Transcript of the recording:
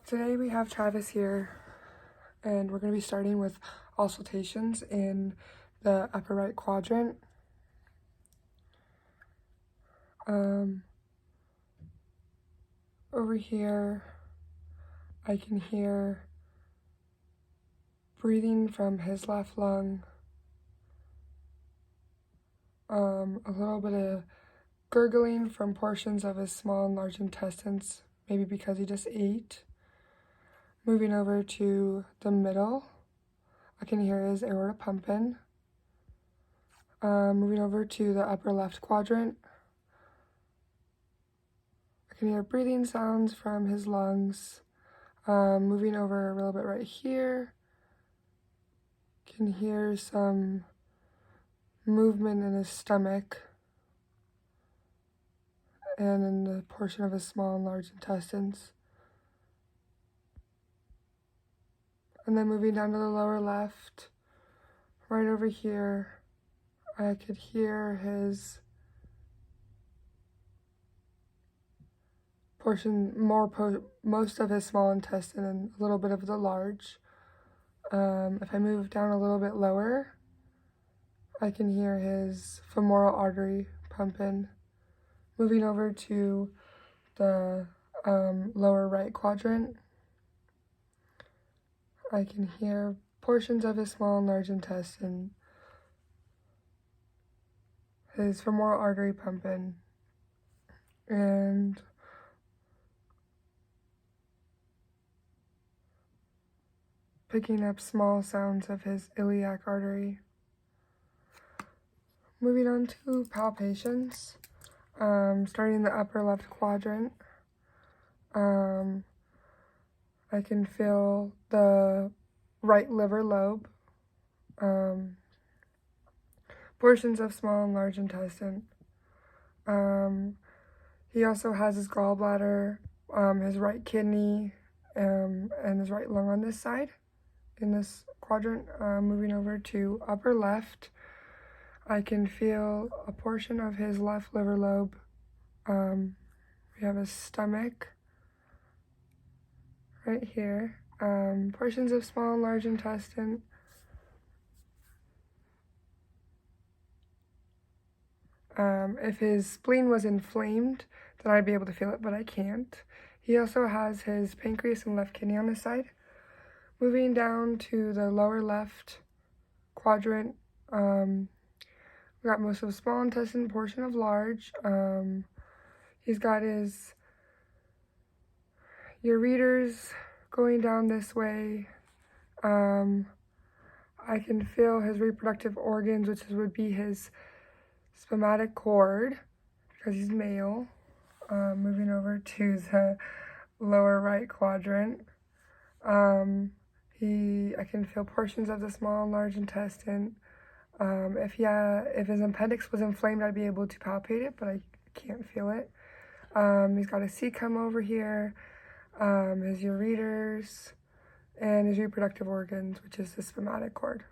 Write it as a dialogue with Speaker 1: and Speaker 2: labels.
Speaker 1: Today we have Travis here, and we're going to be starting with auscultations in the upper right quadrant. Over here, I can hear breathing from his left lung, a little bit of gurgling from portions of his small and large intestines, maybe because he just ate. Moving over to the middle, I can hear his aorta pumping. Moving over to the upper left quadrant, I can hear breathing sounds from his lungs. Moving over a little bit right here, can hear some movement in his stomach and in the portion of his small and large intestines. And then moving down to the lower left, right over here, I could hear his most of his small intestine and a little bit of the large. If I move down a little bit lower, I can hear his femoral artery pumping. Moving over to the lower right quadrant, I can hear portions of his small and large intestine, his femoral artery pumping, and picking up small sounds of his iliac artery. Moving on to palpations, starting in the upper left quadrant, I can feel the right liver lobe, portions of small and large intestine. He also has his gallbladder, his right kidney, and his right lung on this side, in this quadrant. Moving over to upper left, I can feel a portion of his left liver lobe. We have his stomach right here, portions of small and large intestine, if his spleen was inflamed, then I'd be able to feel it, but I can't. He also has his pancreas and left kidney on this side. Moving down to the lower left quadrant, we got most of small intestine, portion of large. He's got his ureters going down this way. I can feel his reproductive organs, which would be his spermatic cord, because he's male. Moving over to the lower right quadrant, I can feel portions of the small and large intestine. If his appendix was inflamed, I'd be able to palpate it, but I can't feel it. He's got a cecum over here, his ureters, and his reproductive organs, which is the spermatic cord.